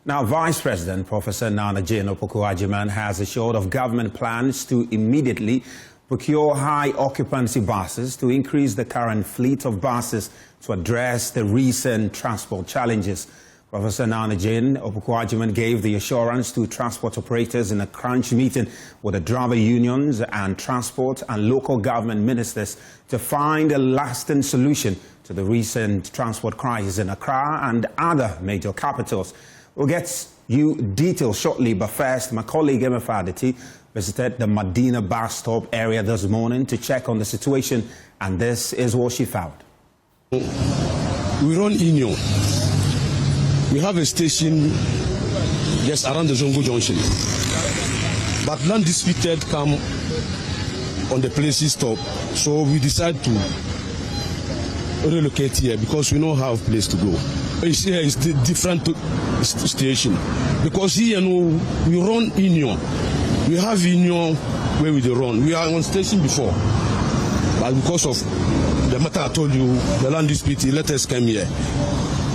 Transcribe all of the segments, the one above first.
Now, Vice President Professor Nana Jane Opoku-Agyemang has assured of government plans to immediately procure high-occupancy buses to increase the current fleet of buses to address the recent transport challenges. Professor Nana Jane Opoku-Agyemang gave the assurance to transport operators in a crunch meeting with the driver unions and transport and local government ministers to find a lasting solution to the recent transport crisis in Accra and other major capitals. We'll get you details shortly, but first, my colleague Emma Faditi visited the Medina bus stop area this morning to check on the situation, and this is what she found. We run Union. We have a station just around the Zongo Junction, but land disputed come on the places stop, so we decide to relocate here because we don't have a place to go. It's here is the different station because here we run Union. We have Union where we run. We are on station before, but because of the matter I told you, the land dispute, let us come here.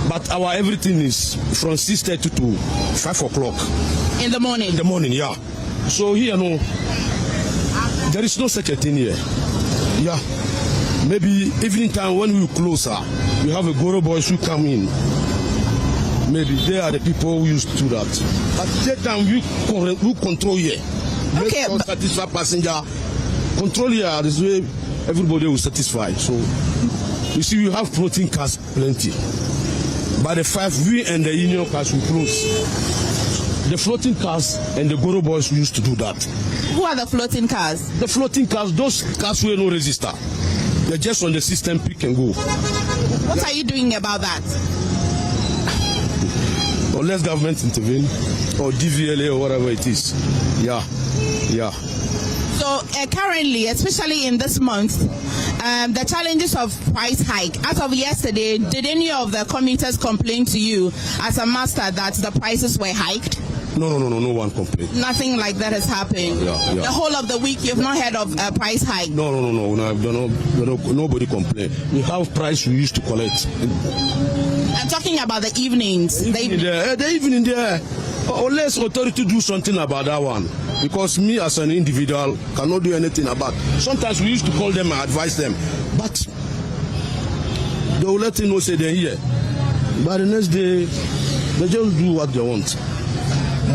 But our everything is from 6:30 to 5 o'clock. In the morning? In the morning, yeah. So here, there is no such a thing here. Yeah. Maybe evening time when we close, we have a Goro boys who come in. Maybe they are the people who used to do that. But daytime we control here. Okay. Make satisfy passenger. Control here, this way everybody will satisfy. So you see, we have floating cars plenty. By the 5, we and the Union cars will close. The floating cars and the Goro boys who used to do that. Who are the floating cars? The floating cars, those cars will no register. They're just on the system, pick and go. What are you doing about that? Unless government intervene, or DVLA or whatever it is. Yeah. So currently, especially in this month, the challenges of price hike. As of yesterday, did any of the commuters complain to you as a master that the prices were hiked? No one complained. Nothing like that has happened. Yeah. The whole of the week, you've not heard of a price hike. No, nobody complained. We have price we used to collect. I'm talking about the evenings. The evening there. Unless authority do something about that one, because me as an individual cannot do anything about. Sometimes we used to call them and advise them, but they will let you know say they're here. But the next day, they just do what they want.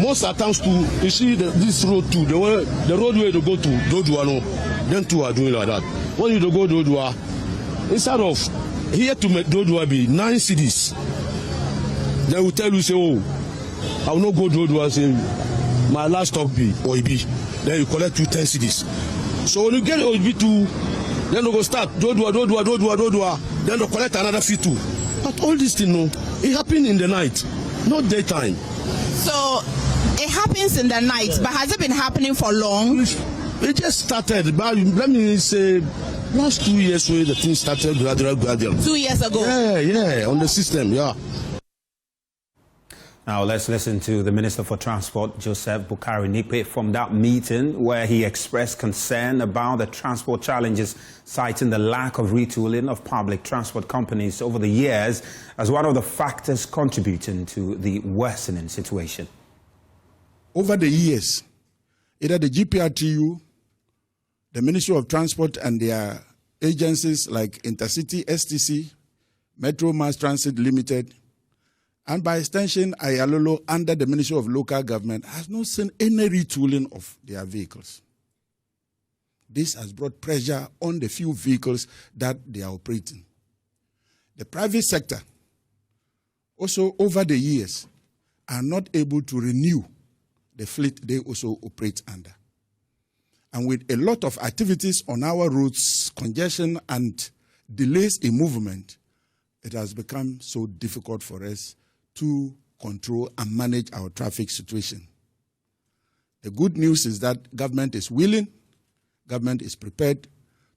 Most attempts to, you see this road too, the roadway to go to Dodua, them two are doing like that. When you go to Dodua, instead of here to make Dodua be 9 cities, they will tell you, say, oh, I will not go to Dodua, say, my last stop be OIB. Then you collect 10 cities. So when you get OIB to, then they go start Dodua. Then they collect another fee too. But all this thing, it happens in the night, not daytime. So it happens in the night, but has it been happening for long? It just started, but let me say, last 2 years where the thing started gradual. 2 years ago? Yeah, on the system, yeah. Now let's listen to the Minister for Transport, Joseph Bukari Nipe, from that meeting where he expressed concern about the transport challenges, citing the lack of retooling of public transport companies over the years as one of the factors contributing to the worsening situation. Over the years, either the GPRTU, the Ministry of Transport and their agencies like Intercity, STC, Metro Mass Transit Limited, and by extension, Aayalolo, under the Ministry of Local Government, has not seen any retooling of their vehicles. This has brought pressure on the few vehicles that they are operating. The private sector, also over the years, are not able to renew the fleet they also operate under. And with a lot of activities on our roads, congestion and delays in movement, it has become so difficult for us to control and manage our traffic situation. The good news is that government is willing, government is prepared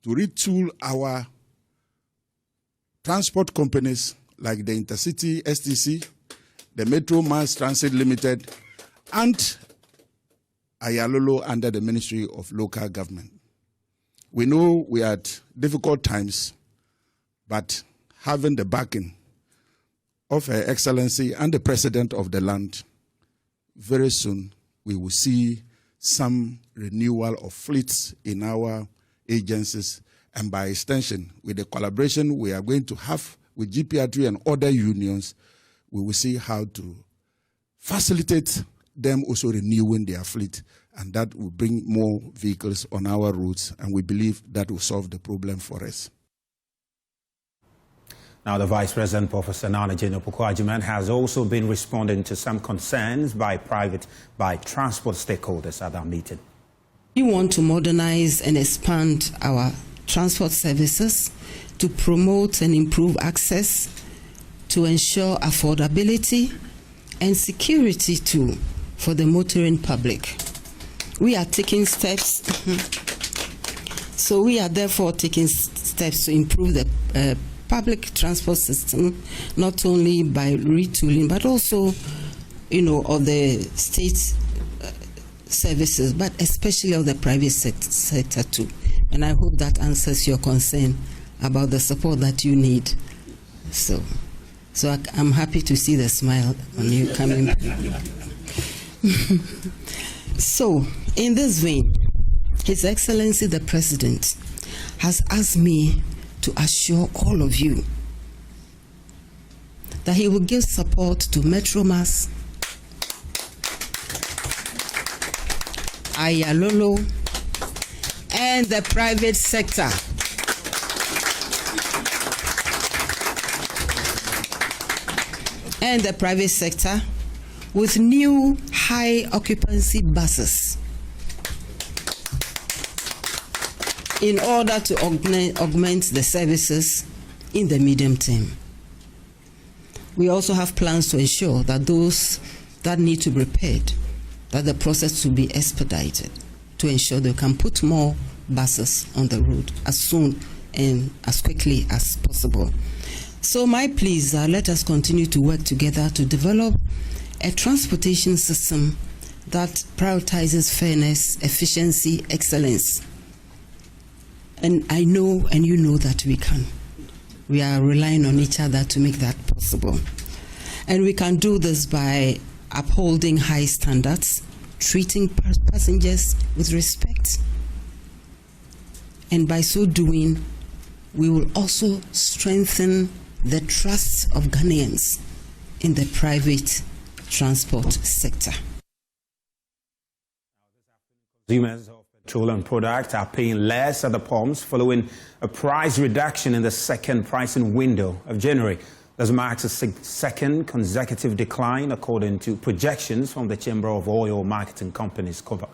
to retool our transport companies like the Intercity, STC, the Metro Mass Transit Limited, and Aayalolo under the Ministry of Local Government. We know we are at difficult times, but having the backing of Her Excellency and the President of the land, very soon we will see some renewal of fleets in our agencies, and by extension, with the collaboration we are going to have with GPR3 and other unions, we will see how to facilitate them also renewing their fleet, and that will bring more vehicles on our roads, and we believe that will solve the problem for us. Now, the Vice President, Professor Nana-Jane Opoku-Agyemang, has also been responding to some concerns by transport stakeholders at our meeting. We want to modernize and expand our transport services to promote and improve access, to ensure affordability and security too for the motoring public. We are taking steps. So we are therefore taking steps to improve the public transport system, not only by retooling, but also, of the state services, but especially of the private sector too. And I hope that answers your concern about the support that you need. So I'm happy to see the smile on you coming. So, in this vein, His Excellency the President has asked me to assure all of you that he will give support to Metromas, Aayalolo, and the private sector. And the private sector with new high-occupancy buses in order to augment the services in the medium term. We also have plans to ensure that those that need to be repaired, that the process will be expedited to ensure they can put more buses on the road as soon and as quickly as possible. So my pleas are, let us continue to work together to develop a transportation system that prioritizes fairness, efficiency, excellence. And I know, and you know that we can. We are relying on each other to make that possible. And we can do this by upholding high standards, treating passengers with respect. And by so doing, we will also strengthen the trust of Ghanaians in the private transport sector. Consumers of petroleum products are paying less at the pumps following a price reduction in the second pricing window of January. This marks a second consecutive decline according to projections from the Chamber of Oil Marketing Companies, COPA.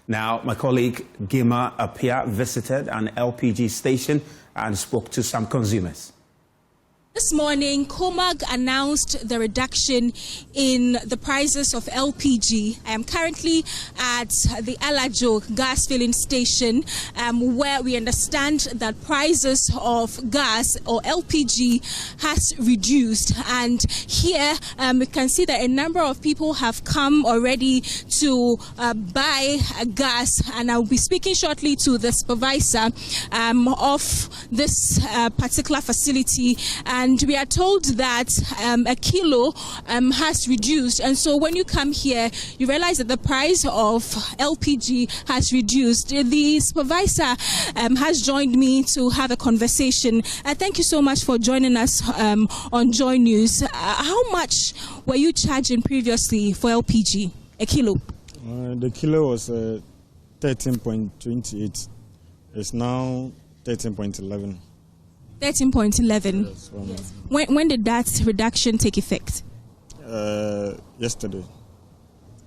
Now, my colleague Gima Apia visited an LPG station and spoke to some consumers. This morning, COMAG announced the reduction in the prices of LPG. I am currently at the Aayalolo gas filling station where we understand that prices of gas or LPG has reduced. And here we can see that a number of people have come already to buy gas. And I'll be speaking shortly to the supervisor of this particular facility. And we are told that a kilo has reduced. And so when you come here, you realize that the price of LPG has reduced. The supervisor has joined me to have a conversation. Thank you so much for joining us on Joy News. How much were you charging previously for LPG, a kilo? The kilo was 13.28. It's now 13.11. 13.11. Yes. When did that reduction take effect? Yesterday.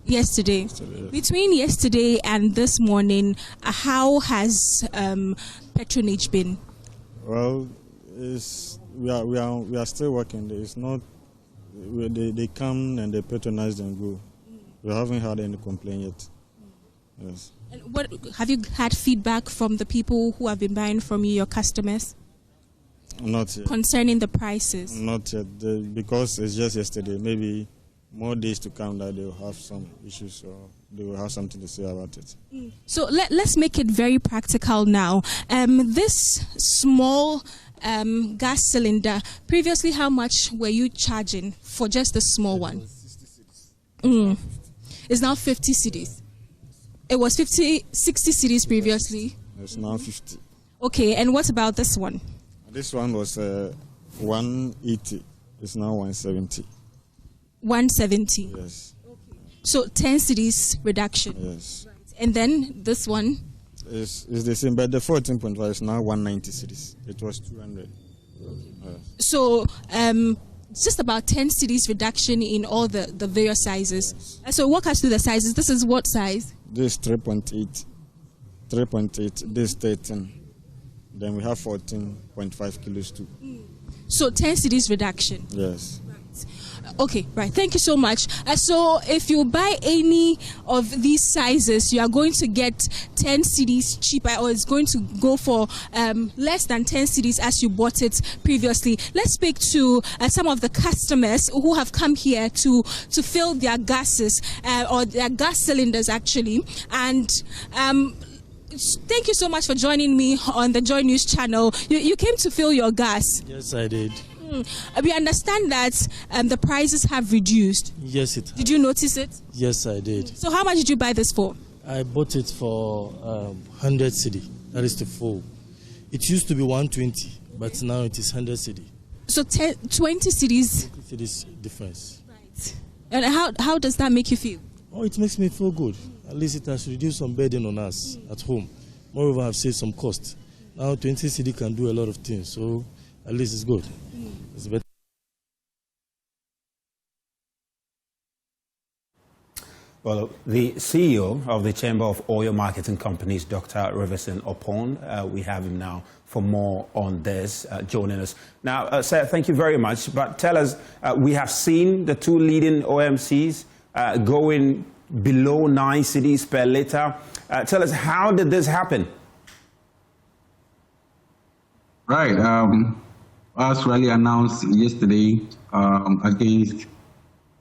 Yesterday. Yes. Between yesterday and this morning, how has patronage been? Well, we are still working. It's not they come and they patronize and go. We haven't had any complaint yet. Yes. And what have you had feedback from the people who have been buying from you, your customers? Not yet. Concerning the prices? Not yet, because it's just yesterday. Maybe more days to come that they will have some issues or they will have something to say about it. So let's make it very practical now. This small gas cylinder, previously how much were you charging for just the small one? is now 50 cedis. It was 60 cedis previously. It's now 50. Okay, and what about this one? This one was 180. It's now 170. 170. Yes. So 10 cedis reduction. Yes. And then this one? It's the same, but the 14.5 is now 190 cedis. It was 200. So just about 10 cedis reduction in all the various sizes. So walk us through the sizes. This is what size? This 3.8. 3.8. This 13. Then we have 14.5 kilos too. So 10 cedis reduction. Yes. Okay, right. Thank you so much. So if you buy any of these sizes, you are going to get 10 cedis cheaper, or it's going to go for less than 10 cedis as you bought it previously. Let's speak to some of the customers who have come here to fill their gases or their gas cylinders actually. And thank you so much for joining me on the Joy News channel. You came to fill your gas. Yes, I did. We understand that the prices have reduced. Yes, it has. Did you notice it? Yes, I did. So how much did you buy this for? I bought it for 100 cedi. That is the full. It used to be 120, but now it is 100 cedi. So 20 cedis. 20 cedis difference. Right. And how does that make you feel? Oh, it makes me feel good. At least it has reduced some burden on us at home. Moreover, I've saved some cost. Now 20 cedi can do a lot of things, so at least it's good. It's better. Well, the CEO of the Chamber of Oil Marketing Companies, Dr. Riverson Opon, we have him now for more on this, joining us. Now, sir, thank you very much. But tell us, we have seen the two leading OMCs going below 9 cedis per litre. Tell us, how did this happen? Right. As really announced yesterday, against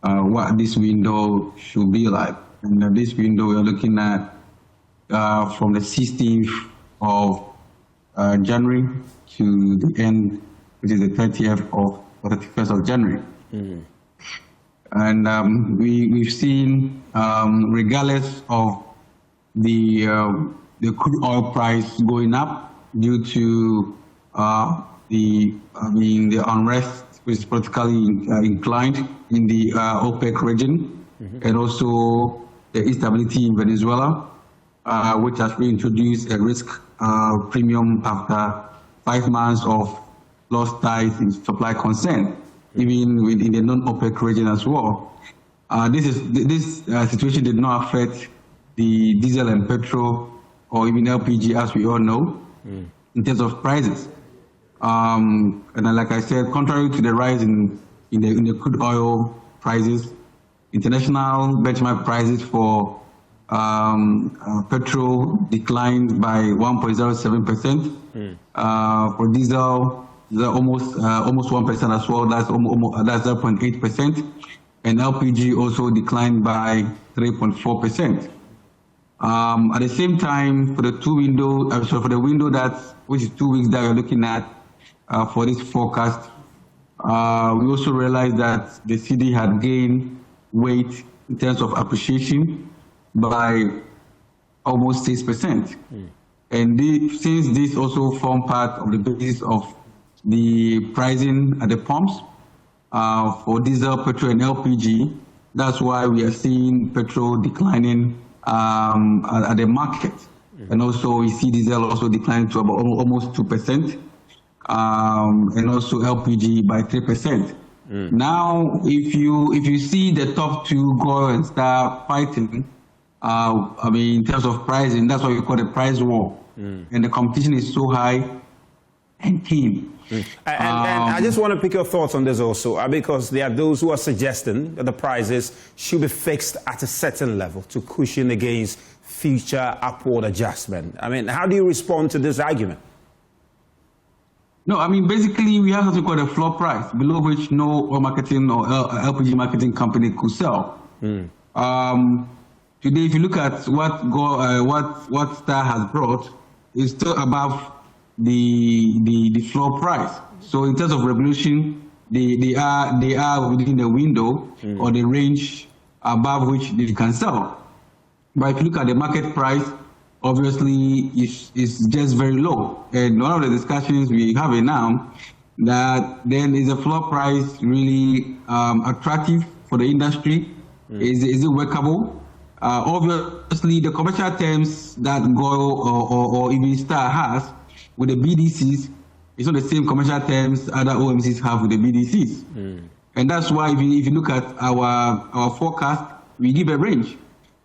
what this window should be like. And this window we're looking at from the 16th of January to the end, which is the 30th or 31st of January. Mm-hmm. And we've seen, regardless of the crude oil price going up due to the unrest, which is politically inclined in the OPEC region, and also the instability in Venezuela, which has reintroduced a risk premium after 5 months of lost ties in supply concern, even within the non-OPEC region as well. This situation did not affect the diesel and petrol or even LPG, as we all know, in terms of prices. And like I said, contrary to the rise in the crude oil prices, international benchmark prices for petrol declined by 1.07%. For diesel, almost 1% as well. That's 0.8%, and LPG also declined by 3.4%. At the same time, for the window which is 2 weeks that we're looking at for this forecast, we also realized that the cedi had gained weight in terms of appreciation by almost 6%. And since this also formed part of the basis of the pricing at the pumps for diesel, petrol, and LPG, that's why we are seeing petrol declining at the market. And also we see diesel also declining to about almost 2%, and also LPG by 3%. Now, if you see the top two go and start fighting, in terms of pricing, that's what we call the price war. And the competition is so high and keen. And I just want to pick your thoughts on this also, because there are those who are suggesting that the prices should be fixed at a certain level to cushion against future upward adjustment. How do you respond to this argument? No, basically we have something called a floor price, below which no oil marketing or LPG marketing company could sell. Today, if you look at what Star has brought, it's still above the floor price. So in terms of regulation, they are within the window or the range above which they can sell. But if you look at the market price, obviously it's just very low. And one of the discussions we have now, that then is the floor price really attractive for the industry? Is it workable? Obviously, the commercial terms that GOIL or even Star has with the BDCs, it's not the same commercial terms other OMCs have with the BDCs. And that's why if you look at our forecast, we give a range,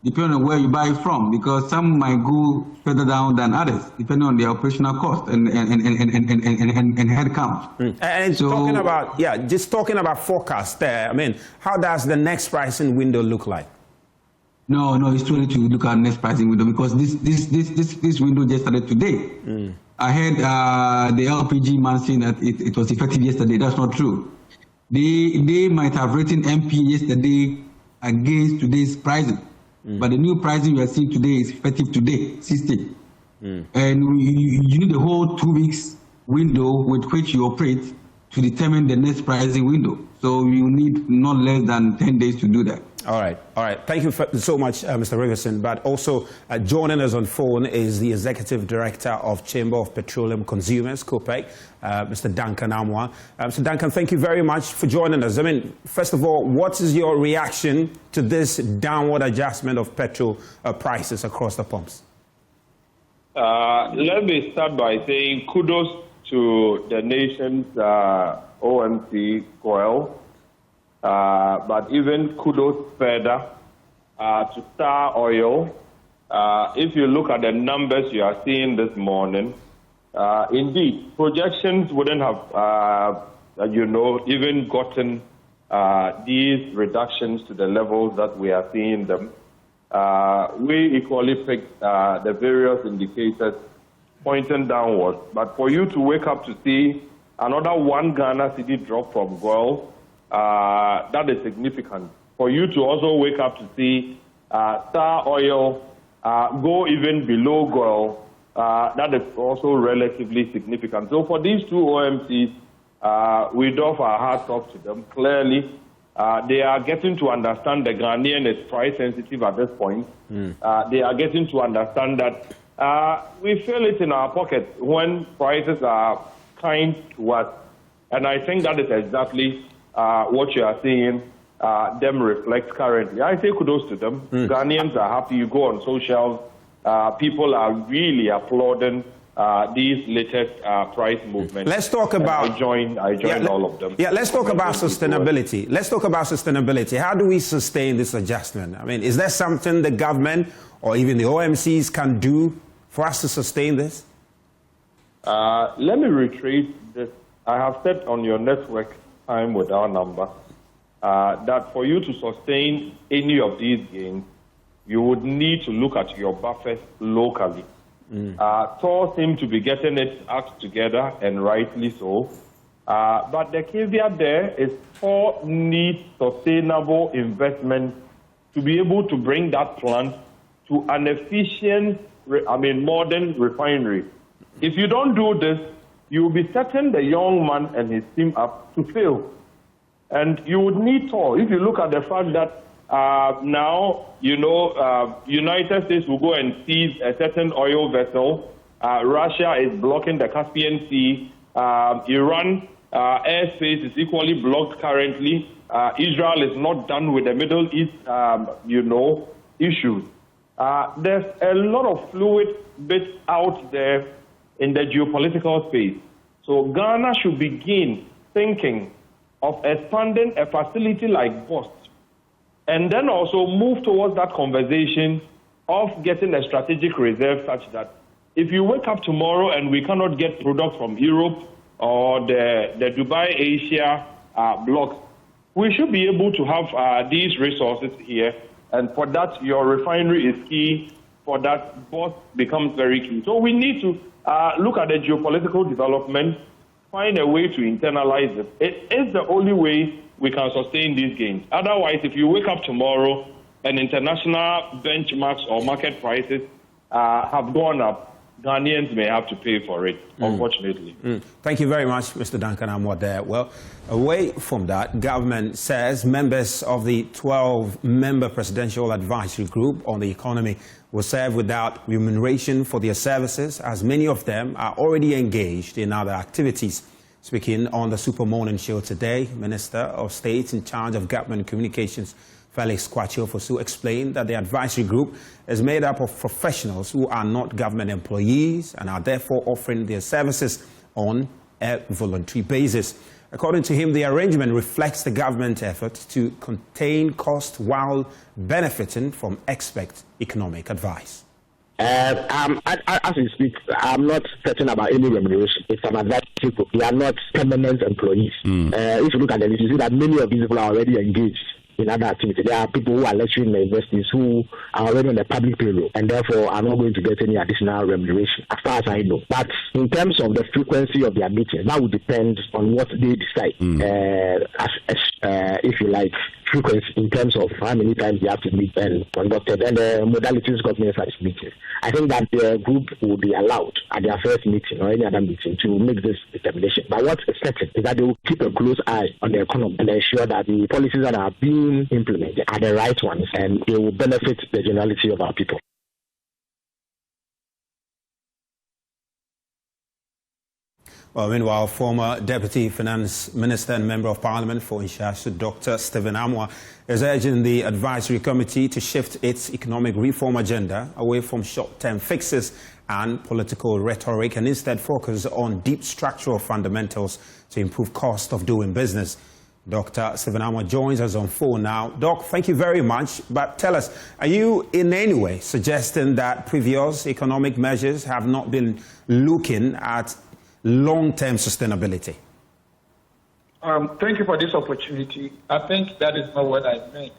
depending on where you buy from, because some might go further down than others, depending on their operational cost and head count. And so, talking about forecast there, I mean, how does the next pricing window look like? No, it's too early to look at next pricing window, because this window just started today. I heard the LPG man saying that it was effective yesterday. That's not true. They might have written MP yesterday against today's pricing, but the new pricing we are seeing today is effective today, 60. And you need the whole 2 weeks window with which you operate to determine the next pricing window. So you need not less than 10 days to do that. All right. Thank you so much, Mr. Riverson. But also joining us on phone is the Executive Director of Chamber of Petroleum Consumers, COPEC, Mr. Duncan Amwa. Mr. Duncan, thank you very much for joining us. I mean, first of all, what is your reaction to this downward adjustment of petrol prices across the pumps? Let me start by saying kudos to the nation's OMC, GOIL. But even kudos further to Star Oil. If you look at the numbers you are seeing this morning, indeed, projections wouldn't have, even gotten these reductions to the levels that we are seeing them. We equally picked the various indicators pointing downwards. But for you to wake up to see another 1 Ghana cedi drop from GOIL, that is significant. For you to also wake up to see Star Oil go even below GOIL, that is also relatively significant. So for these two OMCs, we doff our hats off to them. Clearly, they are getting to understand the Ghanaian is price sensitive at this point. They are getting to understand that we feel it in our pocket when prices are kind to us. And I think that is exactly what you are seeing them reflect currently. I say kudos to them. Ghanaians are happy. You go on social, people are really applauding these latest price movements. Let's talk about. I join all of them. Yeah, let's talk about sustainability. Let's talk about sustainability. How do we sustain this adjustment? I mean, is there something the government or even the OMCs can do for us to sustain this? Let me reiterate this. I have said on your network time with our number that for you to sustain any of these gains, you would need to look at your buffers locally. TOR seem to be getting its act together, and rightly so. But the caveat there is TOR needs sustainable investment to be able to bring that plant to an efficient, modern refinery. If you don't do this, you will be setting the young man and his team up to fail. And you would need TOR. If you look at the fact that now, United States will go and seize a certain oil vessel. Russia is blocking the Caspian Sea. Iran airspace is equally blocked currently. Israel is not done with the Middle East, issues. There's a lot of fluid bits out there in the geopolitical space. So Ghana should begin thinking of expanding a facility like BOST, and then also move towards that conversation of getting a strategic reserve such that if you wake up tomorrow and we cannot get products from Europe or the Dubai Asia blocks, we should be able to have these resources here. And for that, your refinery is key. For that, BOST becomes very key. So we need to look at the geopolitical development, find a way to internalize it. It is the only way we can sustain these gains. Otherwise, if you wake up tomorrow and international benchmarks or market prices have gone up, Ghanaians may have to pay for it, unfortunately. Thank you very much, Mr. Duncan Amwa there. Well, away from that, government says members of the 12-member Presidential Advisory Group on the economy will serve without remuneration for their services, as many of them are already engaged in other activities. Speaking on the Super Morning Show today, Minister of State in charge of Government Communications, Felix Kwasi explained that the advisory group is made up of professionals who are not government employees and are therefore offering their services on a voluntary basis. According to him, the arrangement reflects the government's effort to contain costs while benefiting from expert economic advice. As we speak, I'm not certain about any remuneration. It's an advisory group. They are not permanent employees. If you look at the list, you see that many of these people are already engaged in other activities. There are people who are lecturing in the universities who are already on the public payroll and therefore are not going to get any additional remuneration, as far as I know. But in terms of the frequency of their meetings, that would depend on what they decide, if you like, frequency in terms of how many times they have to meet and conducted and the modalities government such meetings. I think that the group will be allowed at their first meeting or any other meeting to make this determination. But what's certain is that they will keep a close eye on the economy and ensure that the policies that are being implemented are the right ones and they will benefit the generality of our people. Well, meanwhile, former Deputy Finance Minister and Member of Parliament for Inshasu, Dr. Stephen Amwa, is urging the advisory committee to shift its economic reform agenda away from short-term fixes and political rhetoric and instead focus on deep structural fundamentals to improve cost of doing business. Dr. Stephen Amwa joins us on phone now. Doc, thank you very much. But tell us, are you in any way suggesting that previous economic measures have not been looking at long-term sustainability? Thank you for this opportunity. I think that is not what I meant.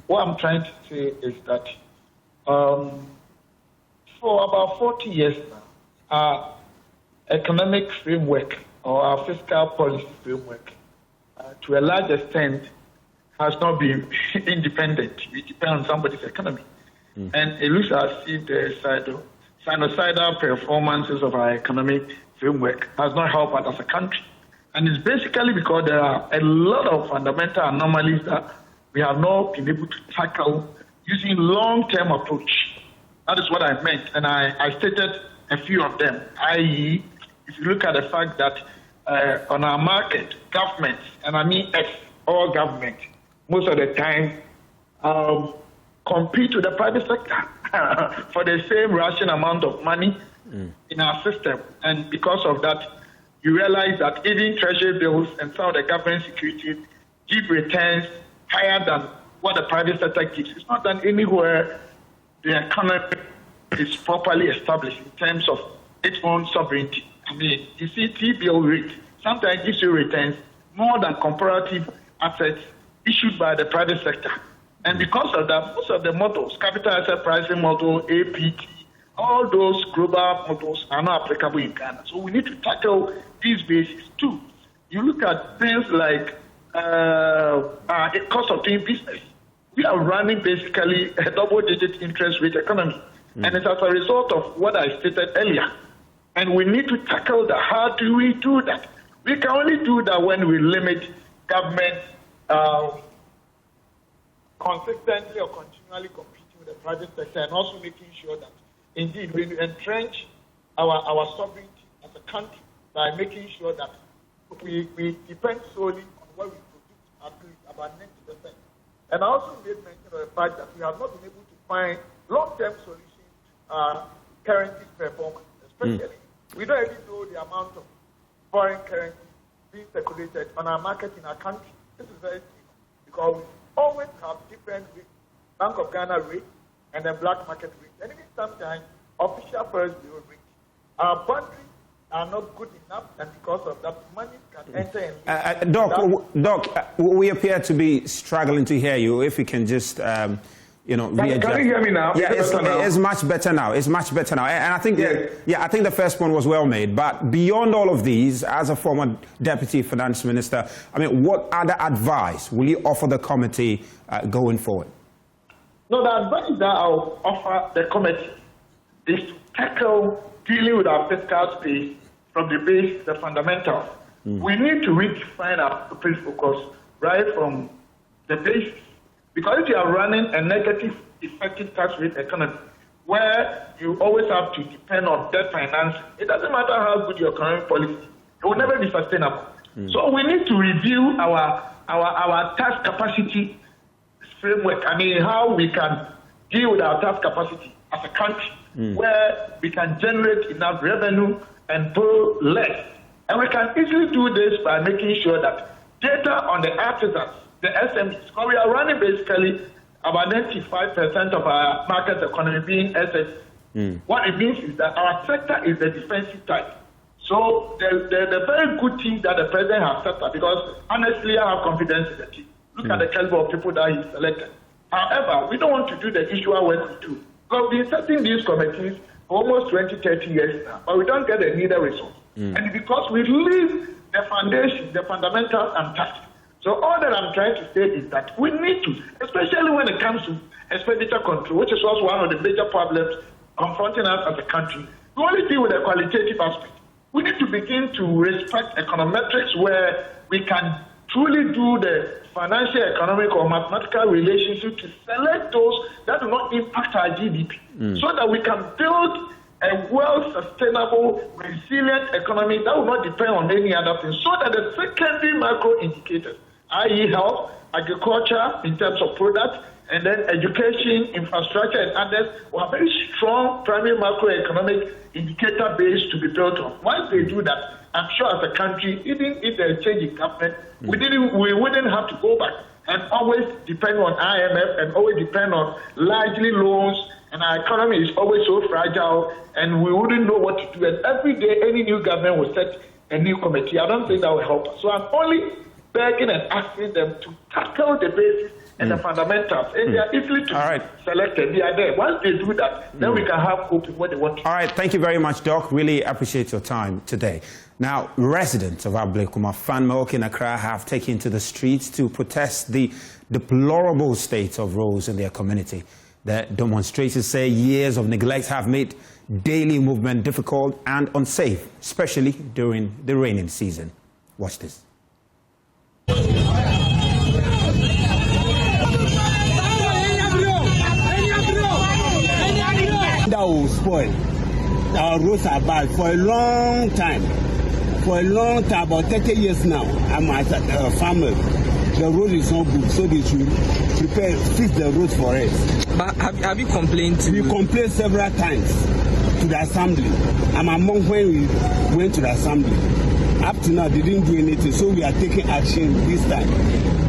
What I'm trying to say is that for about 40 years now, our economic framework or our fiscal policy framework, to a large extent, has not been independent. We depend on somebody's economy. And it looks as if the sinusoidal performances of our economic framework has not helped us as a country. And it's basically because there are a lot of fundamental anomalies that we have not been able to tackle using long-term approach. That is what I meant. And I stated a few of them, i.e., if you look at the fact that on our market, governments, and I mean all government, most of the time compete with the private sector for the same ration amount of money in our system. And because of that, you realize that even treasury bills and some of the government securities give returns higher than what the private sector gives. It's not that anywhere the economy is properly established in terms of its own sovereignty. I mean, you see T-bill rate sometimes gives you returns more than comparative assets issued by the private sector. And because of that, most of the models, capital asset pricing model, APT, all those global models are not applicable in Ghana. So we need to tackle these basics too. You look at things like cost of doing business. We are running basically a double-digit interest rate economy. And it's as a result of what I stated earlier. And we need to tackle that. How do we do that? We can only do that when we limit government consistently or continually competing with the private sector and also making sure that indeed we entrench our sovereignty as a country by making sure that we depend solely on what we produce, at least about 90%. And I also made mention of the fact that we have not been able to find long-term solutions currency performance, especially. We don't even know the amount of foreign currency being circulated on our market in our country. This is very simple because we always have different rates, Bank of Ghana rate and then black market rate. And even sometimes official first bureau rate. Our boundaries are not good enough, and because of that, money can enter in. Doc, we appear to be struggling to hear you. If you can just, Can you hear me now? Yeah, it's much better now. It's much better now. And I think, I think the first one was well made. But beyond all of these, as a former Deputy Finance Minister, I mean, what other advice will you offer the committee going forward? No, the advice that I'll offer the committee is to tackle dealing with our fiscal space from the base, the fundamentals. We need to redefine our focus right from the base. Because if you are running a negative effective tax rate economy, where you always have to depend on debt finance, it doesn't matter how good your economic policy, it will never be sustainable. So we need to review our tax capacity framework. I mean, how we can deal with our tax capacity as a country, where we can generate enough revenue and borrow less. And we can easily do this by making sure that data on the artisans, the SMEs, because we are running basically about 95% of our market economy being SMEs. What it means is that our sector is the defensive type. So the very good thing that the president has set up, because honestly I have confidence in the team. Look at the caliber of people that he selected. However, we don't want to do the usual work we do. Because we've been setting these committees for almost 20, 30 years now, but we don't get the needed results. And because we leave the foundation, the fundamentals untouched. So all that I'm trying to say is that we need to, especially when it comes to expenditure control, which is also one of the major problems confronting us as a country, we only deal with the qualitative aspect. We need to begin to respect econometrics where we can truly do the financial, economic, or mathematical relationship to select those that do not impact our GDP so that we can build a well-sustainable, resilient economy that will not depend on any other thing, so that the secondary macro indicators, i.e. health, agriculture in terms of products, and then education, infrastructure, and others, will have very strong primary macroeconomic indicator base to be built on. Once they do that, I'm sure as a country, even if there's a change in government, we wouldn't have to go back and always depend on IMF and always depend on largely loans, and our economy is always so fragile, and we wouldn't know what to do. And every day, any new government will set a new committee. I don't think that will help us. So I'm only begging and asking them to tackle the basis and the fundamentals. And they are easily to be selected. They are there. Once they do that, then we can have hope in what they want to do. All right. Thank you very much, Doc. Really appreciate your time today. Now, residents of Ablekuma, Fanmok in Accra have taken to the streets to protest the deplorable state of roads in their community. The demonstrators say years of neglect have made daily movement difficult and unsafe, especially during the raining season. Watch this. That will spoil. Our roads are bad for a long time. For a long time, about 30 years now, I'm as a farmer. The road is not good, so they should fix the road for us. But have you complained to? We complained several times to the assembly. I'm among when we went to the assembly. Up to now, they didn't do anything, so we are taking action this time.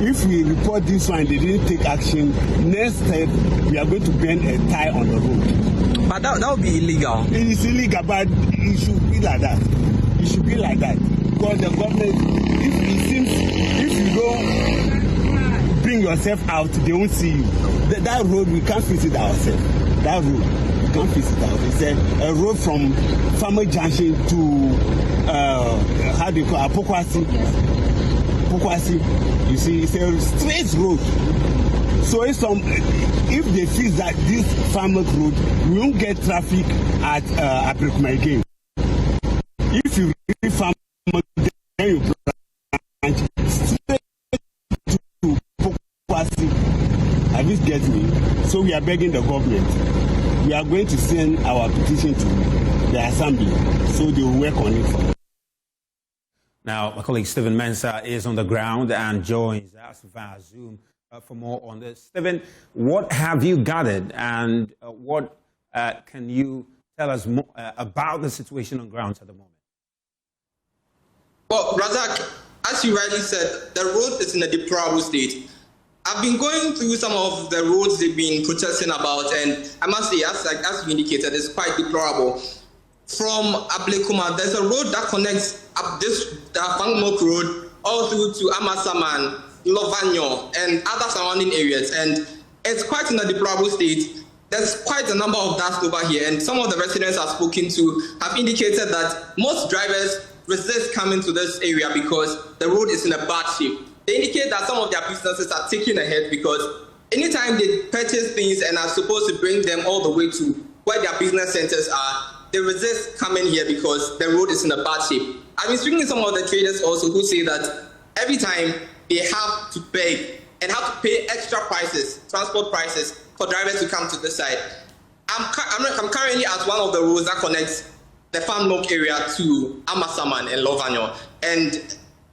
If we report this one, they didn't take action, next step, we are going to burn a tie on the road. But that would be illegal. It is illegal, but it should be like that. It should be like that. Because the government, if you don't bring yourself out, they won't see you. That road, we can't fix it ourselves. That road, we can't fix it ourselves. It's a road from Farmer Junction to, how do you call it, Opoku-Agyemang. Opoku-Agyemang. You see, it's a straight road. So if they fix that this farmer road, we won't get traffic at Ablekuma again. If you really farm, then you branch straight to Opoku-Agyemang. Have you get me? So we are begging the government. We are going to send our petition to the assembly, so they will work on it for us. Now, my colleague Stephen Mensah is on the ground and joins us via Zoom for more on this. Stephen, what have you gathered, and what can you tell us more about the situation on ground at the moment? Well, Razak, as you rightly said, the road is in a deplorable state. I've been going through some of the roads they've been protesting about, and I must say, as you indicated, it's quite deplorable. From Ablekuma, there's a road that connects up the Fanmok Road all through to Amasaman, Lovanyo, and other surrounding areas, and it's quite in a deplorable state. There's quite a number of dust over here, and some of the residents I've spoken to have indicated that most drivers resist coming to this area because the road is in a bad shape. They indicate that some of their businesses are taking ahead because anytime they purchase things and are supposed to bring them all the way to where their business centers are, they resist coming here because the road is in a bad shape. I've been speaking to some of the traders also who say that every time they have to beg and have to pay extra prices, transport prices, for drivers to come to this side. I'm currently at one of the roads that connects the Farm Milk area to Amasaman and Lovanyo. And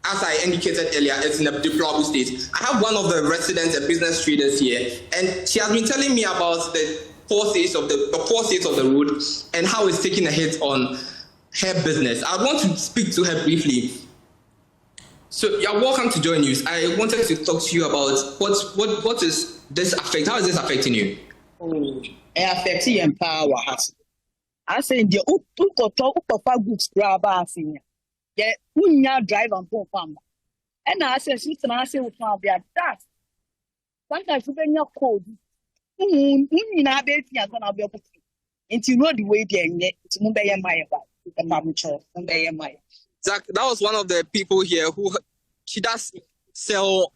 as I indicated earlier, it's in a deplorable state. I have one of the residents and business traders here, and she has been telling me about the poor state of the road and how it's taking a hit on her business. I want to speak to her briefly. So you're welcome to join news. I wanted to talk to you about what is this affect? How is this affecting you? Oh, it affects you and power. I say the Upa goods grab us in yeah, unya drive and go farm. And I say, sister, I say, we can't be at that. Sometimes you bring your code. You know, baby, I'm gonna be able to. And you know the way they're it's Mumbai and Maya, the Mamucho, Mumbai and Maya. Zach, that was one of the people here who she does sell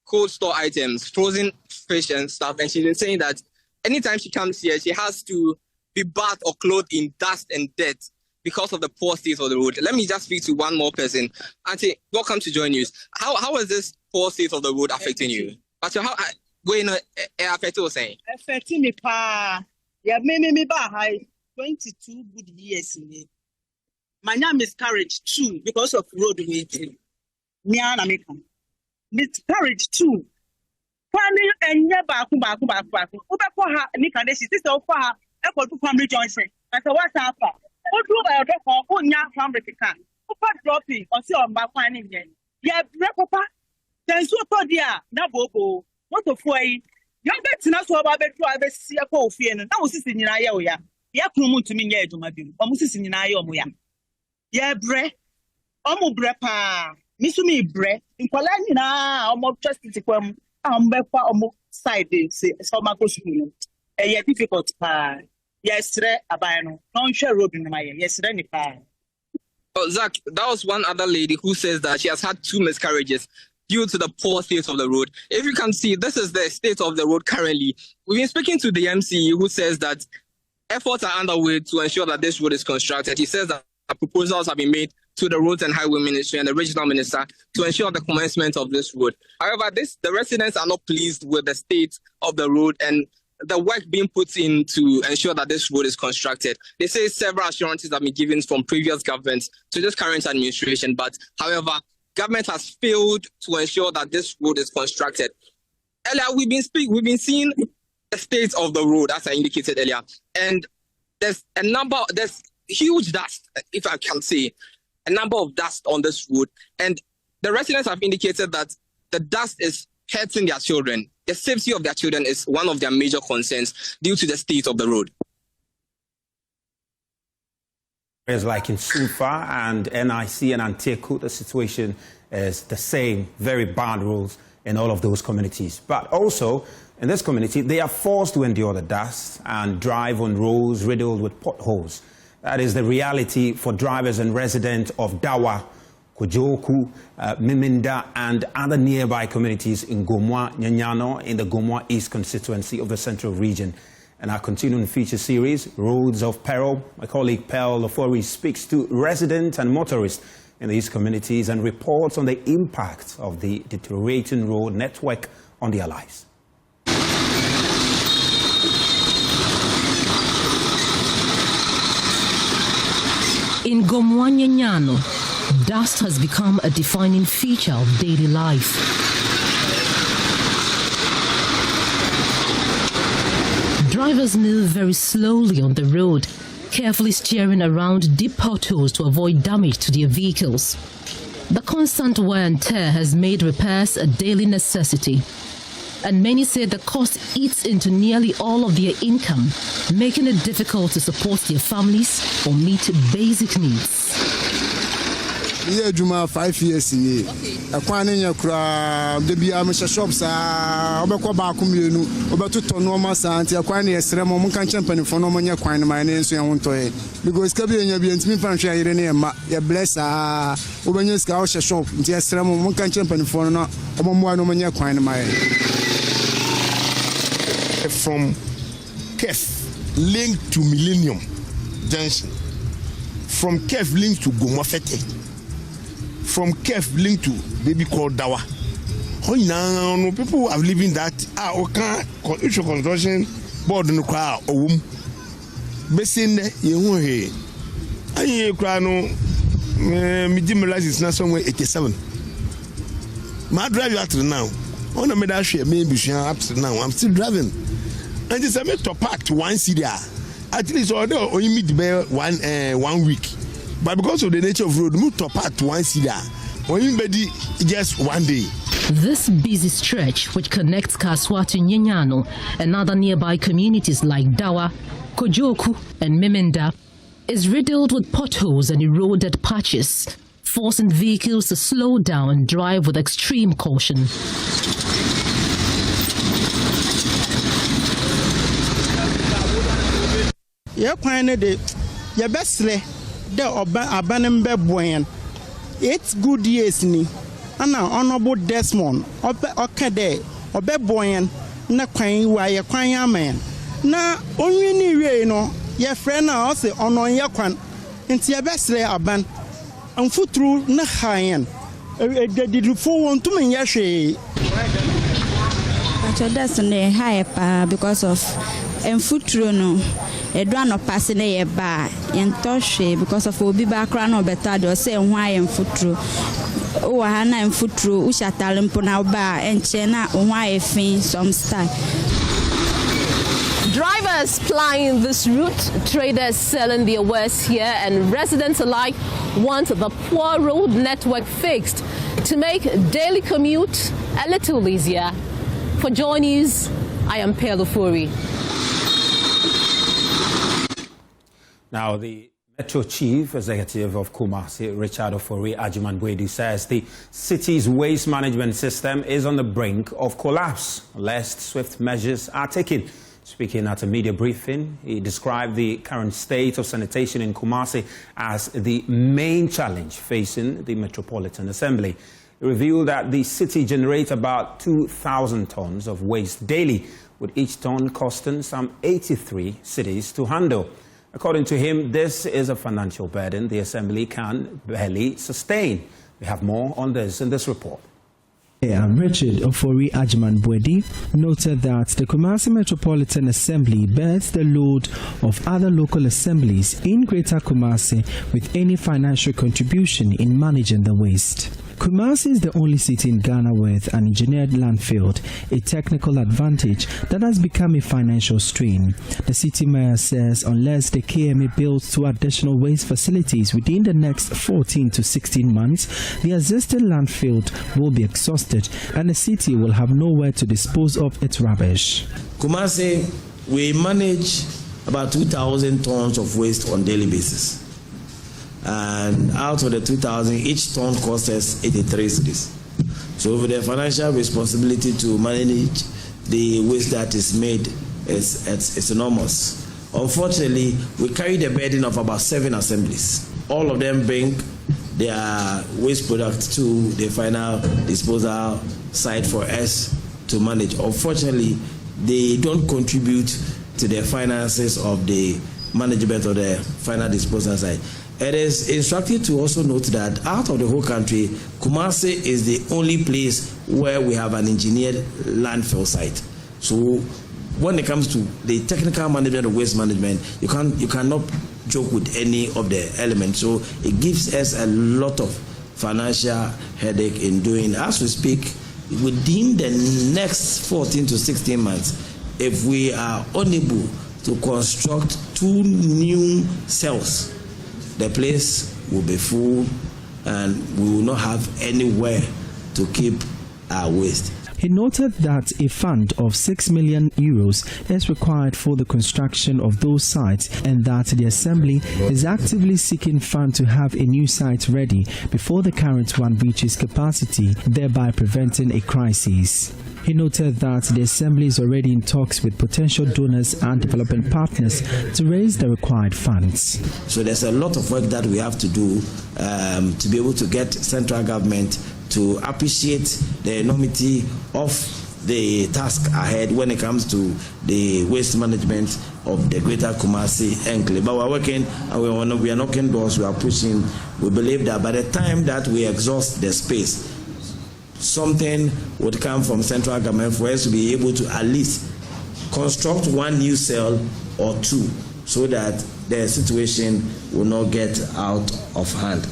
cold store items, frozen fish and stuff, and she's been saying that anytime she comes here, she has to be bathed or clothed in dust and dirt because of the poor state of the road. Let me just speak to one more person. Auntie, welcome to Joy News. How is this poor state of the road affecting you? But how going affected was saying? Affecting me, pa. Yeah, me by 22 good years in it. My name is miscarriage too because of road waiting. Miscarriage too. Family and back. Over Nika, this is so far. I got to family joints. I said, what's up? What do I do for own young family? Papa dropping or see on back finding again. Yeah, Papa. Then so dear, Nabobo. What a foy. Young bets not so about the see a coffee and now sitting in Iowa. Yeah, come to me, yeah, to my bill. Almost sitting in Iowa. Yeah, bre. Omo brepa. Misumi bre. In Colina, almost just to come. Befa omo side say so ma go school. Yeah, difficult pa. Yes, abano. Non share road in my yes, ni pa. Oh, Zach, that was one other lady who says that she has had 2 miscarriages due to the poor state of the road. If you can see, this is the state of the road currently. We've been speaking to the MC who says that efforts are underway to ensure that this road is constructed. He says that proposals have been made to the Roads and Highway Ministry and the Regional Minister to ensure the commencement of this road. However, the residents are not pleased with the state of the road and the work being put in to ensure that this road is constructed. They say several assurances have been given from previous governments to this current administration, but however, government has failed to ensure that this road is constructed. Earlier, we've been seeing the state of the road, as I indicated earlier, and there's huge dust, if I can say, a number of dust on this road, and the residents have indicated that the dust is hurting their children. The safety of their children is one of their major concerns due to the state of the road. Areas like in Sufa and NIC and Anteku, the situation is the same, very bad roads in all of those communities. But also, in this community, they are forced to endure the dust and drive on roads riddled with potholes. That is the reality for drivers and residents of Dawa, Kojoku, Miminda, and other nearby communities in Gomwa, Nyanyano, in the Gomwa East constituency of the Central Region. And our continuing feature series, Roads of Peril, my colleague Pearl Lofori speaks to residents and motorists in these communities and reports on the impact of the deteriorating road network on their lives. In Gomwa-Nyanyano, dust has become a defining feature of daily life. Drivers move very slowly on the road, carefully steering around deep potholes to avoid damage to their vehicles. The constant wear and tear has made repairs a daily necessity, and many say the cost eats into nearly all of their income, making it difficult to support their families or meet basic needs. Yeah, Juma 5 years in here. A quantity of crowd, the Biamisha shops are Obaku-Agyemang, Obaku normal Santi, a quantity of Seremo can champion for no money, quine my name, so I want to it. Because Kabi and Yabian Smith and Shire, ya bless Obanya's shop, dear Seremo, can champion for no money, quine my. From Kef linked to Millennium Junction. from Kef link to Gomafete, from Kef link to baby called Dawa. Oh, now people are living that. Construction board no crowd. Oh, Bessin, you here. I cry no medium license now somewhere 87. My drive out now. On a medal share, maybe up to now. I'm still driving. And it's a matter of part 1 city. At least or you meet the 1 week. But because of the nature of road, move to part 1 city. Or you just 1 day. This busy stretch, which connects Kaswa to Nyenyano and other nearby communities like Dawa, Kojoku, and Memenda, is riddled with potholes and eroded patches, forcing vehicles to slow down and drive with extreme caution. It's good years ni. Ana honorable Desmond okede obeboyen na kwan wa ye kwan amen na onwi ni wie no ye frɛ na o se onon ye kwan nti ye besre aban amfutru na hayen edidifo won to men ye hwe actually that's ne high pa because of amfutru no edo no pass na ye ba yentohwe because of obi ba kra no beta do say ho amfutru Drivers plying this route, traders selling their wares here, and residents alike want the poor road network fixed to make daily commute a little easier. For Joy News, I am Pelo Furi. Now, the Metro Chief Executive of Kumasi, Richard Opoku-Agyemang, says the city's waste management system is on the brink of collapse, lest swift measures are taken. Speaking at a media briefing, he described the current state of sanitation in Kumasi as the main challenge facing the Metropolitan Assembly. He revealed that the city generates about 2,000 tons of waste daily, with each ton costing some 83 cities to handle. According to him, this is a financial burden the Assembly can barely sustain. We have more on this in this report. Richard Opoku-Agyemang noted that the Kumasi Metropolitan Assembly bears the load of other local assemblies in Greater Kumasi with any financial contribution in managing the waste. Kumasi is the only city in Ghana with an engineered landfill, a technical advantage that has become a financial strain. The city mayor says unless the KMA builds 2 additional waste facilities within the next 14 to 16 months, the existing landfill will be exhausted and the city will have nowhere to dispose of its rubbish. Kumasi, we manage about 2,000 tons of waste on a daily basis. And out of the 2,000, each ton costs us 83 cities. So the financial responsibility to manage the waste that is made is enormous. Unfortunately, we carry the burden of about 7 assemblies. All of them bring their waste products to the final disposal site for us to manage. Unfortunately, they don't contribute to the finances of the management of the final disposal site. It is instructive to also note that out of the whole country, Kumasi is the only place where we have an engineered landfill site. So when it comes to the technical management of waste management, you cannot joke with any of the elements. So it gives us a lot of financial headache in doing. As we speak, within the next 14 to 16 months, if we are unable to construct 2 new cells, the place will be full and we will not have anywhere to keep our waste. He noted that a fund of €6 million is required for the construction of those sites and that the Assembly is actively seeking funds to have a new site ready before the current one reaches capacity, thereby preventing a crisis. He noted that the Assembly is already in talks with potential donors and development partners to raise the required funds. So there's a lot of work that we have to do to be able to get central government to appreciate the enormity of the task ahead when it comes to the waste management of the Greater Kumasi enclave. But we're working, and we are knocking doors, we are pushing. We believe that by the time that we exhaust the space, something would come from central government for us to be able to at least construct one new cell or two, so that the situation will not get out of hand.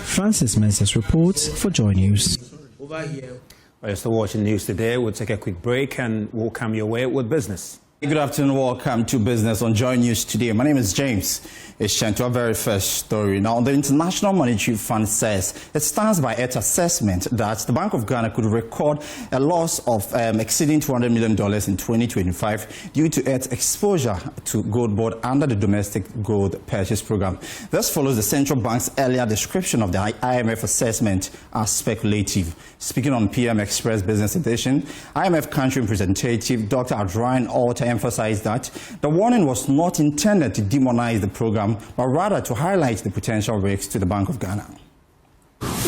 Francis Mensah's reports for Joy News. Over here. You're still watching News Today. We'll take a quick break and we'll come your way with business. Good afternoon, welcome to Business on Joy News Today. My name is James. It's time to our very first story. Now, the International Monetary Fund says it stands by its assessment that the Bank of Ghana could record a loss of exceeding $200 million in 2025 due to its exposure to gold board under the domestic gold purchase program. This follows the central bank's earlier description of the IMF assessment as speculative. Speaking on PM Express Business Edition, IMF country representative Dr. Adrian Alter emphasized that the warning was not intended to demonize the program, but rather to highlight the potential risks to the Bank of Ghana.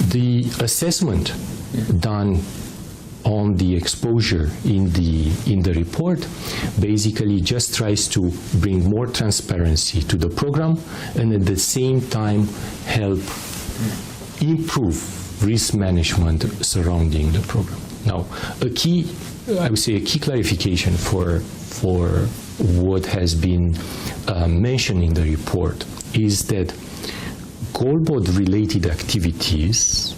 The assessment done on the exposure in the report basically just tries to bring more transparency to the program and at the same time help improve risk management surrounding the program. Now, I would say a key clarification for what has been mentioned in the report is that gold board related activities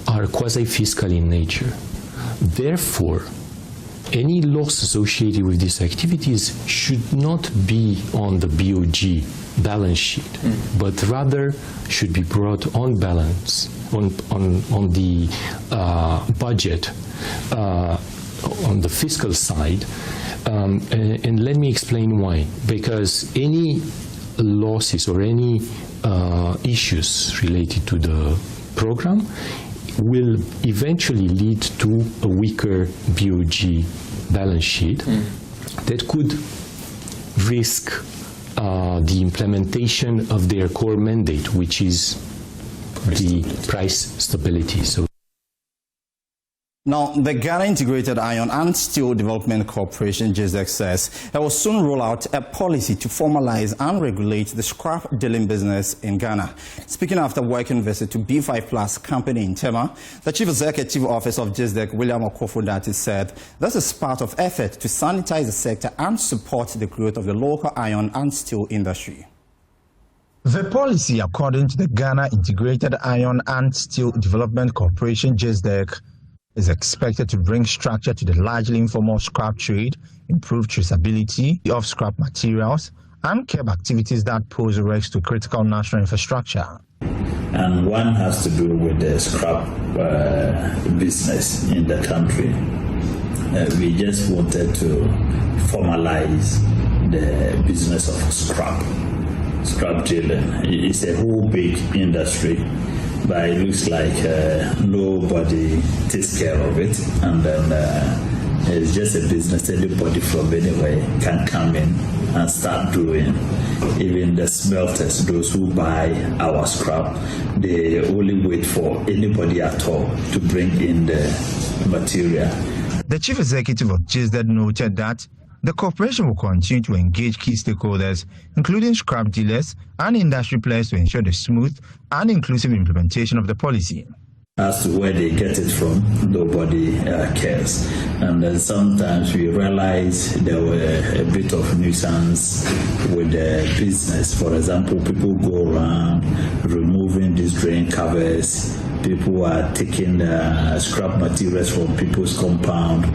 are quasi-fiscal in nature. Therefore, any loss associated with these activities should not be on the BOG balance sheet, but rather should be brought on balance, on the budget, on the fiscal side. And let me explain why. Because any losses or any issues related to the program will eventually lead to a weaker BOG balance sheet that could risk the implementation of their core mandate, which is the price stability. So. Now, the Ghana Integrated Iron and Steel Development Corporation, GISDEC, says it will soon roll out a policy to formalize and regulate the scrap dealing business in Ghana. Speaking after working visit to B5 Plus company in Tema, the Chief Executive Officer of GISDEC, William Okofo-Dati, said this is part of effort to sanitize the sector and support the growth of the local iron and steel industry. The policy, according to the Ghana Integrated Iron and Steel Development Corporation, GISDEC, is expected to bring structure to the largely informal scrap trade, improve traceability of scrap materials, and curb activities that pose risks to critical national infrastructure. And one has to do with the scrap business in the country. We just wanted to formalize the business of scrap dealing. It's a whole big industry, but it looks like nobody takes care of it, and then it's just a business anybody from anywhere can come in and start doing. Even the smelters, those who buy our scrap, they only wait for anybody at all to bring in the material. The Chief Executive of GISDEC noted that the corporation will continue to engage key stakeholders, including scrap dealers and industry players, to ensure the smooth and inclusive implementation of the policy. As to where they get it from, nobody cares. And then sometimes we realize there were a bit of nuisance with the business. For example, people go around removing these drain covers. People are taking scrap materials from people's compound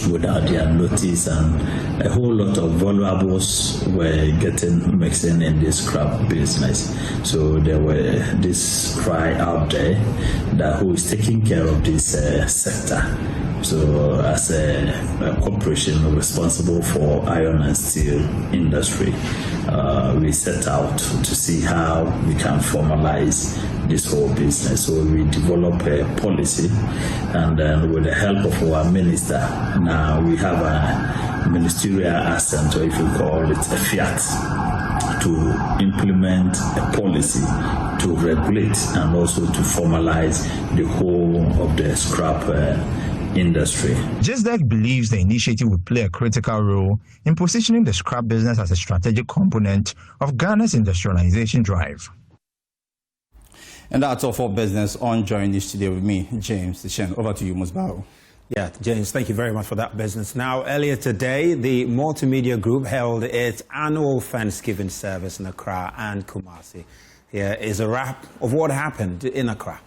without their notice, and a whole lot of valuables were getting mixed in this scrap business. So there were this cry out there that who is taking care of this sector. So as a corporation responsible for iron and steel industry, we set out to see how we can formalize this whole business. So we develop a policy, and then with the help of our minister, now we have a ministerial assent, or if you call it a fiat, to implement a policy to regulate and also to formalize the whole of the scrap industry. JSDEC believes the initiative will play a critical role in positioning the scrap business as a strategic component of Ghana's industrialization drive. And that's all for business on Joining News today with me, James Tishen. Over to you, Musbao. Yeah, James, thank you very much for that business. Now, earlier today, the Multimedia Group held its annual Thanksgiving service in Accra and Kumasi. Here is a wrap of what happened in Accra.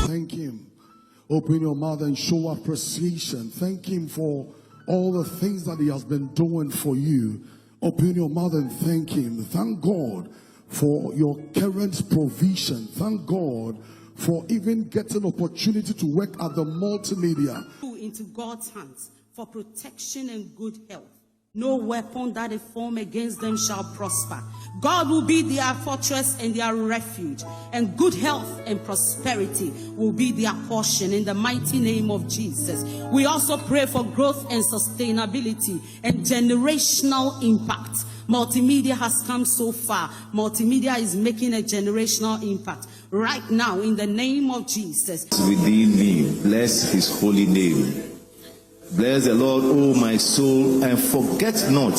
Thank him. Open your mouth and show appreciation. Thank him for all the things that he has been doing for you. Open your mouth and thank him. Thank God for your current provision. Thank God for even getting opportunity to work at the multimedia. Into God's hands for protection and good health. No weapon that is formed against them shall prosper. God will be their fortress and their refuge, and good health and prosperity will be their portion in the mighty name of Jesus. We also pray for growth and sustainability and generational impact. Multimedia has come so far. Multimedia is making a generational impact right now in the name of Jesus. Within me, bless his holy name. Bless the Lord, O my soul, and forget not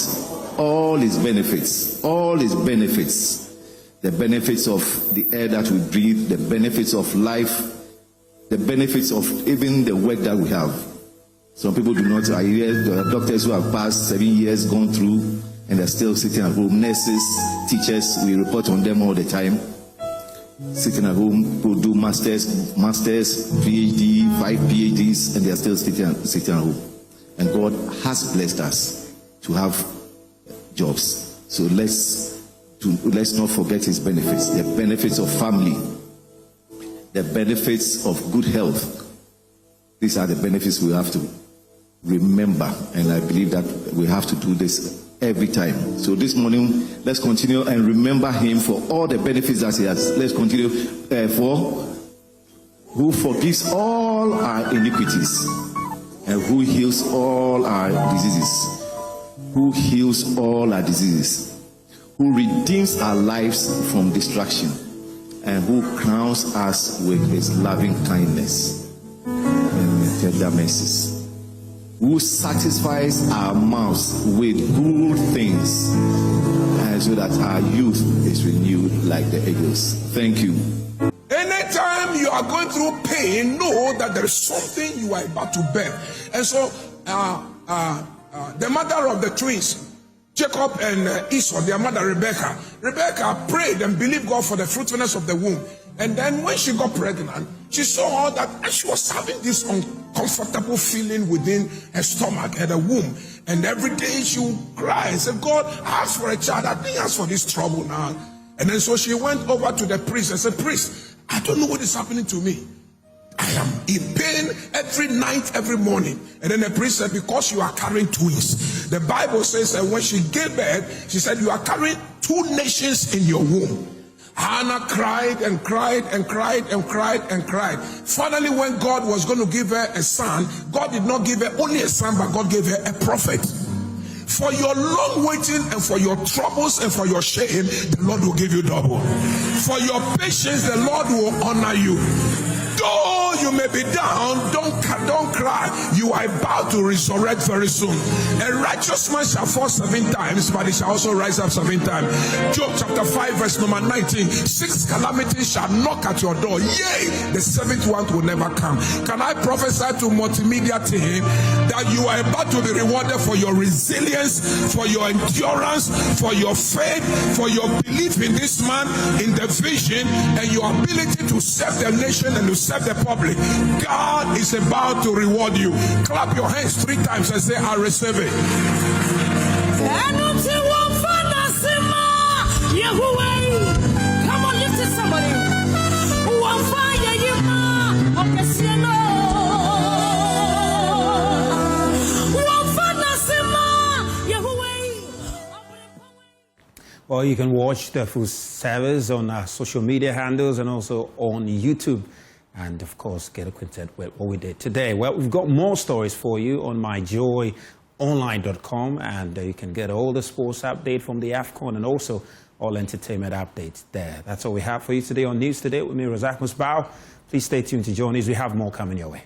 all his benefits. All his benefits. The benefits of the air that we breathe, the benefits of life, the benefits of even the work that we have. Some people do not. I hear there are doctors who have passed 7 years, gone through, and they're still sitting at home. Nurses, teachers, we report on them all the time. Sitting at home, people do masters, PhD, 5 PhDs, and they are still sitting at home. And God has blessed us to have jobs. So let's not forget his benefits. The benefits of family, the benefits of good health. These are the benefits we have to remember, and I believe that we have to do this every time. So this morning, let's continue and remember him for all the benefits that he has. Let's continue for who forgives all our iniquities and who heals all our diseases. Who heals all our diseases. Who redeems our lives from destruction and who crowns us with his loving kindness and tender mercies. Who satisfies our mouths with good things, and so that our youth is renewed like the eagles. Thank you. Anytime you are going through pain, know that there is something you are about to bear. And so, the mother of the twins, Jacob and Esau, their mother Rebecca prayed and believed God for the fruitfulness of the womb. And then when she got pregnant, she saw that she was having this uncomfortable feeling within her stomach and her womb. And every day she would cry and say, God, I asked for a child. I didn't ask for this trouble now. And then so she went over to the priest and said, priest, I don't know what is happening to me. I am in pain every night, every morning. And then the priest said, because you are carrying twins. The Bible says that when she gave birth, she said, you are carrying 2 nations in your womb. Hannah cried and cried and cried and cried and cried. Finally, when God was going to give her a son, God did not give her only a son, but God gave her a prophet. For your long waiting and for your troubles and for your shame, the Lord will give you double. For your patience, the Lord will honor you. Though you may be down, don't cry. You are about to resurrect very soon. A righteous man shall fall 7 times, but he shall also rise up 7 times. Job chapter 5 verse number 19. 6 calamities shall knock at your door. Yea, the 7th one will never come. Can I prophesy to multimedia team that you are about to be rewarded for your resilience, for your endurance, for your faith, for your belief in this man, in the vision, and your ability to serve the nation and to serve the public. God is about to reward you. Clap your hands 3 times and say, I receive it. Come on, lift it, somebody. Well, you can watch the full service on our social media handles and also on YouTube. And, of course, get acquainted with what we did today. Well, we've got more stories for you on myjoyonline.com, and you can get all the sports update from the AFCON and also all entertainment updates there. That's all we have for you today on News Today with me, Razak Musbao. Please stay tuned to Joe News. We have more coming your way.